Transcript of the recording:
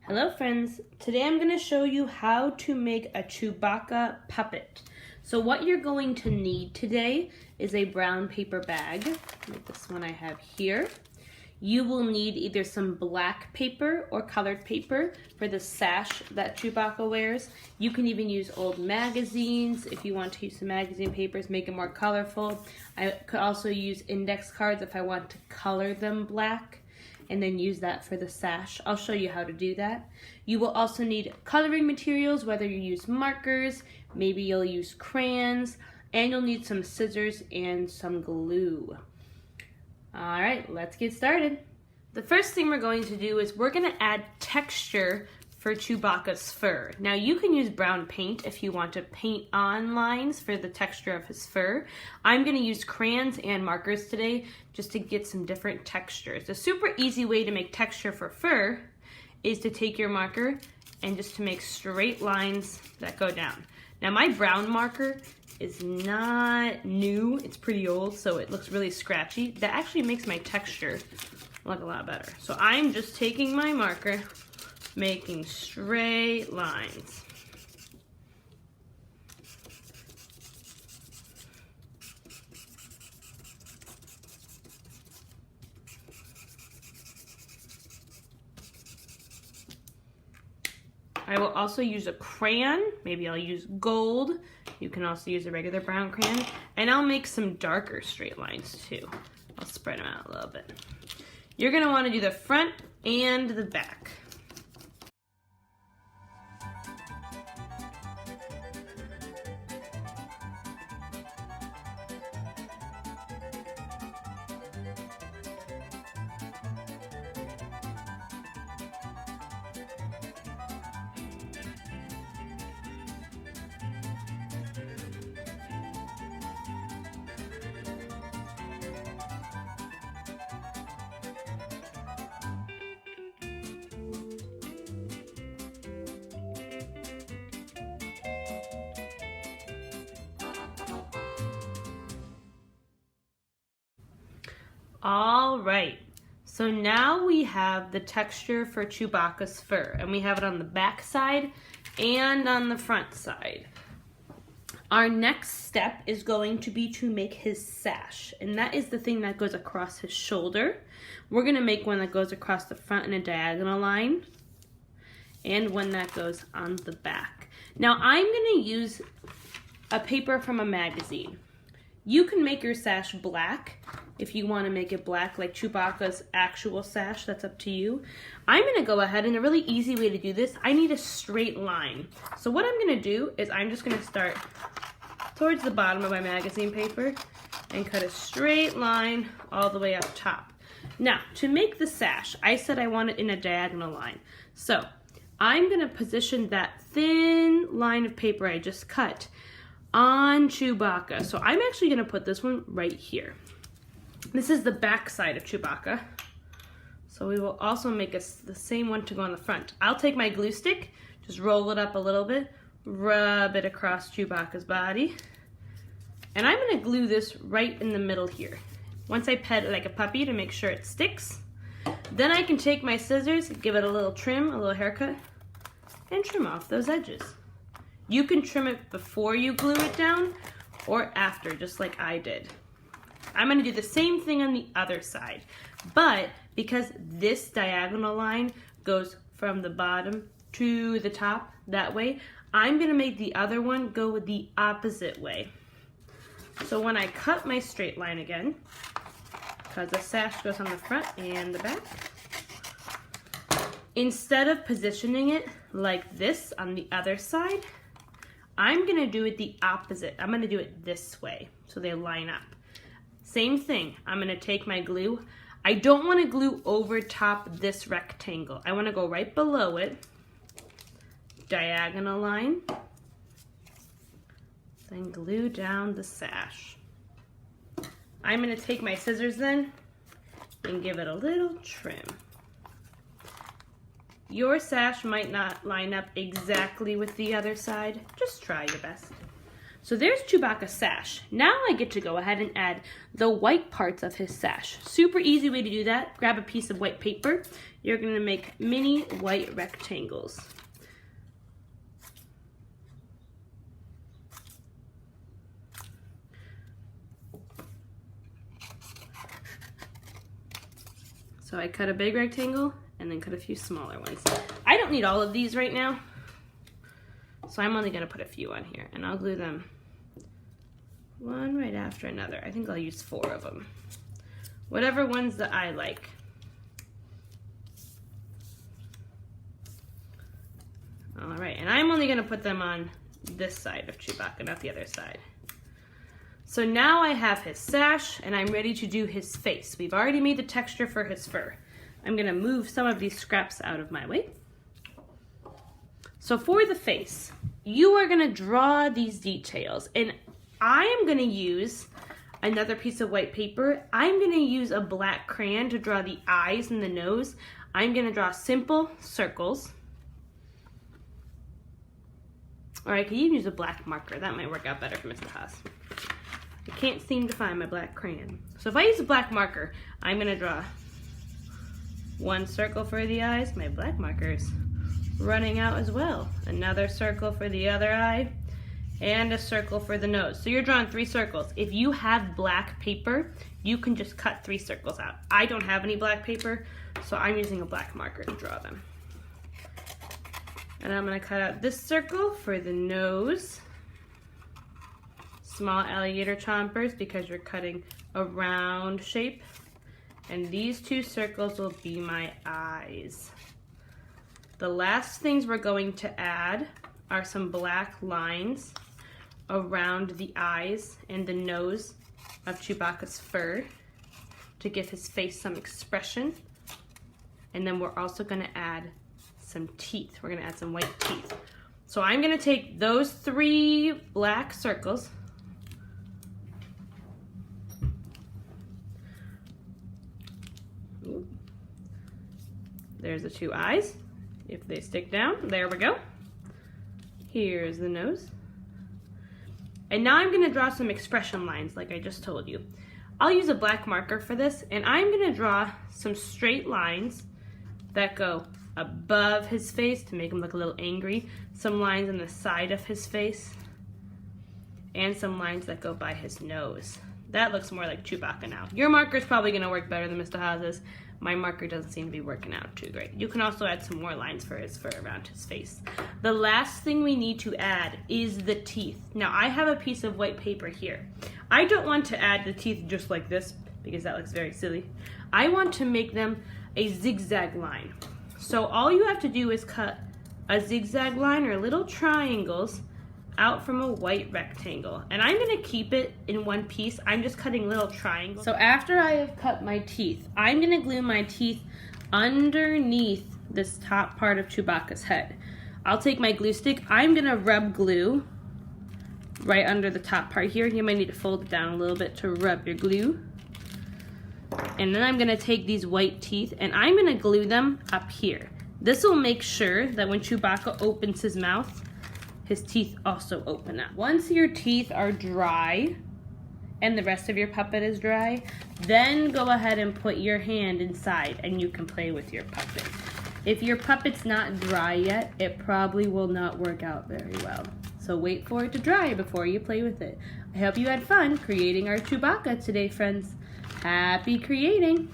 Hello friends, today I'm going to show you how to make a Chewbacca puppet. So what you're going to need today is a brown paper bag, like this one I have here. You will need either some black paper or colored paper for the sash that Chewbacca wears. You can even use old magazines if you want to use some magazine papers, make it more colorful. I could also use index cards if I want to color them black, and then use that for the sash. I'll show you how to do that. You will also need coloring materials, whether you use markers, maybe you'll use crayons, and you'll need some scissors and some glue. All right, let's get started. The first thing we're going to do is we're gonna add texture for Chewbacca's fur. Now you can use brown paint if you want to paint on lines for the texture of his fur. I'm gonna use crayons and markers today just to get some different textures. A super easy way to make texture for fur is to take your marker and just to make straight lines that go down. Now my brown marker is not new, it's pretty old, so it looks really scratchy. That actually makes my texture look a lot better. So I'm just taking my marker, making straight lines. I will also use a crayon. Maybe I'll use gold. You can also use a regular brown crayon. And I'll make some darker straight lines too. I'll spread them out a little bit. You're gonna wanna do the front and the back. All right, so now we have the texture for Chewbacca's fur, and we have it on the back side and on the front side. Our next step is going to be to make his sash, and that is the thing that goes across his shoulder. We're gonna make one that goes across the front in a diagonal line, and one that goes on the back. Now I'm gonna use a paper from a magazine. You can make your sash black if you want to make it black like Chewbacca's actual sash, that's up to you. I'm going to go ahead, and a really easy way to do this, I need a straight line. So what I'm going to do is I'm just going to start towards the bottom of my magazine paper and cut a straight line all the way up top. Now, to make the sash, I said I want it in a diagonal line. So I'm going to position that thin line of paper I just cut on Chewbacca. So I'm actually going to put this one right here. This is the back side of Chewbacca. So we will also make the same one to go on the front. I'll take my glue stick, just roll it up a little bit, rub it across Chewbacca's body, and I'm going to glue this right in the middle here. Once I pet it like a puppy to make sure it sticks, then I can take my scissors, give it a little trim, a little haircut, and trim off those edges. You can trim it before you glue it down or after, just like I did. I'm gonna do the same thing on the other side, but because this diagonal line goes from the bottom to the top that way, I'm gonna make the other one go the opposite way. So when I cut my straight line again, because the sash goes on the front and the back, instead of positioning it like this on the other side, I'm gonna do it the opposite. I'm gonna do it this way so they line up. Same thing, I'm gonna take my glue. I don't wanna glue over top this rectangle. I wanna go right below it, diagonal line, then glue down the sash. I'm gonna take my scissors then and give it a little trim. Your sash might not line up exactly with the other side. Just try your best. So there's Chewbacca's sash. Now I get to go ahead and add the white parts of his sash. Super easy way to do that. Grab a piece of white paper. You're going to make mini white rectangles. So I cut a big rectangle and then cut a few smaller ones. I don't need all of these right now, so I'm only gonna put a few on here, and I'll glue them one right after another. I think I'll use 4 of them. Whatever ones that I like. All right, and I'm only gonna put them on this side of Chewbacca, not the other side. So now I have his sash and I'm ready to do his face. We've already made the texture for his fur. I'm gonna move some of these scraps out of my way. So for the face, you are gonna draw these details, and I am gonna use another piece of white paper. I'm gonna use a black crayon to draw the eyes and the nose. I'm gonna draw simple circles. Or I could even use a black marker. That might work out better for Mr. Haas. I can't seem to find my black crayon. So if I use a black marker, I'm gonna draw 1 circle for the eyes. My black marker's running out as well. Another circle for the other eye, and a circle for the nose. So you're drawing 3 circles. If you have black paper, you can just cut 3 circles out. I don't have any black paper, so I'm using a black marker to draw them. And I'm gonna cut out this circle for the nose. Small alligator chompers because you're cutting a round shape. And these 2 circles will be my eyes. The last things we're going to add are some black lines around the eyes and the nose of Chewbacca's fur to give his face some expression. And then we're also gonna add some teeth. We're gonna add some white teeth. So I'm gonna take those 3 black circles, there's the 2 eyes. If they stick down, there we go. Here's the nose. And now I'm gonna draw some expression lines like I just told you. I'll use a black marker for this, and I'm gonna draw some straight lines that go above his face to make him look a little angry, some lines on the side of his face, and some lines that go by his nose. That looks more like Chewbacca now. Your marker's probably gonna work better than Mr. Haas's. My marker doesn't seem to be working out too great. You can also add some more lines for his fur around his face. The last thing we need to add is the teeth. Now I have a piece of white paper here. I don't want to add the teeth just like this because that looks very silly. I want to make them a zigzag line. So all you have to do is cut a zigzag line or little triangles out from a white rectangle. And I'm gonna keep it in one piece. I'm just cutting little triangles. So after I have cut my teeth, I'm gonna glue my teeth underneath this top part of Chewbacca's head. I'll take my glue stick. I'm gonna rub glue right under the top part here. You might need to fold it down a little bit to rub your glue. And then I'm gonna take these white teeth and I'm gonna glue them up here. This will make sure that when Chewbacca opens his mouth, his teeth also open up. Once your teeth are dry and the rest of your puppet is dry, then go ahead and put your hand inside and you can play with your puppet. If your puppet's not dry yet, it probably will not work out very well. So wait for it to dry before you play with it. I hope you had fun creating our Chewbacca today, friends. Happy creating!